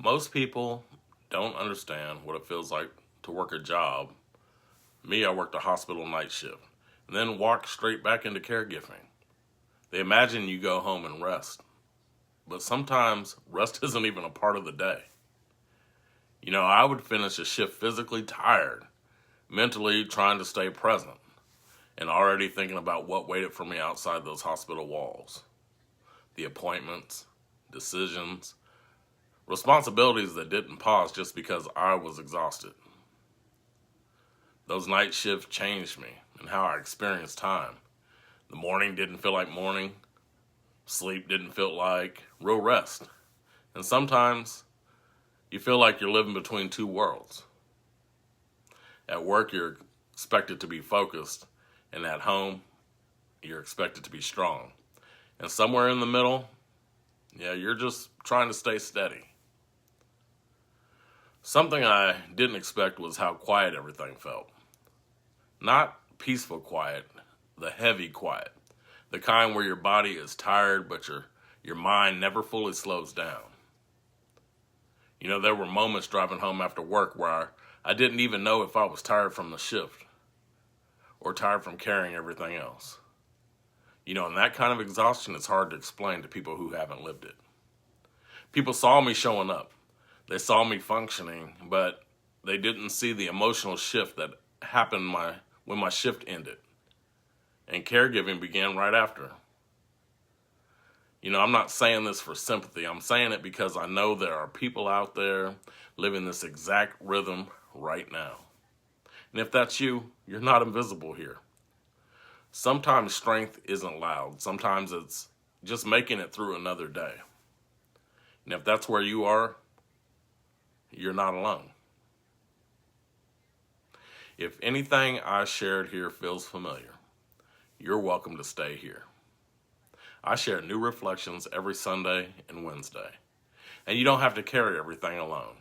Most people don't understand what it feels like to work a job. Me, I worked a hospital night shift and then walked straight back into caregiving. They imagine you go home and rest, but sometimes rest isn't even a part of the day. I would finish a shift physically tired, mentally trying to stay present, and already thinking about what waited for me outside those hospital walls. The appointments, decisions, responsibilities that didn't pause just because I was exhausted. Those night shifts changed me and how I experienced time. The morning didn't feel like morning. Sleep didn't feel like real rest. And sometimes you feel like you're living between two worlds. At work, you're expected to be focused, and at home, you're expected to be strong. And somewhere in the middle, you're just trying to stay steady. Something I didn't expect was how quiet everything felt. Not peaceful quiet, the heavy quiet. The kind where your body is tired, but your mind never fully slows down. There were moments driving home after work where I didn't even know if I was tired from the shift or tired from carrying everything else. And that kind of exhaustion is hard to explain to people who haven't lived it. People saw me showing up. They saw me functioning, but they didn't see the emotional shift that happened when my shift ended. And caregiving began right after. I'm not saying this for sympathy. I'm saying it because I know there are people out there living this exact rhythm right now. And if that's you, you're not invisible here. Sometimes strength isn't loud. Sometimes it's just making it through another day. And if that's where you are, you're not alone. If anything I shared here feels familiar, you're welcome to stay here. I share new reflections every Sunday and Wednesday, and you don't have to carry everything alone.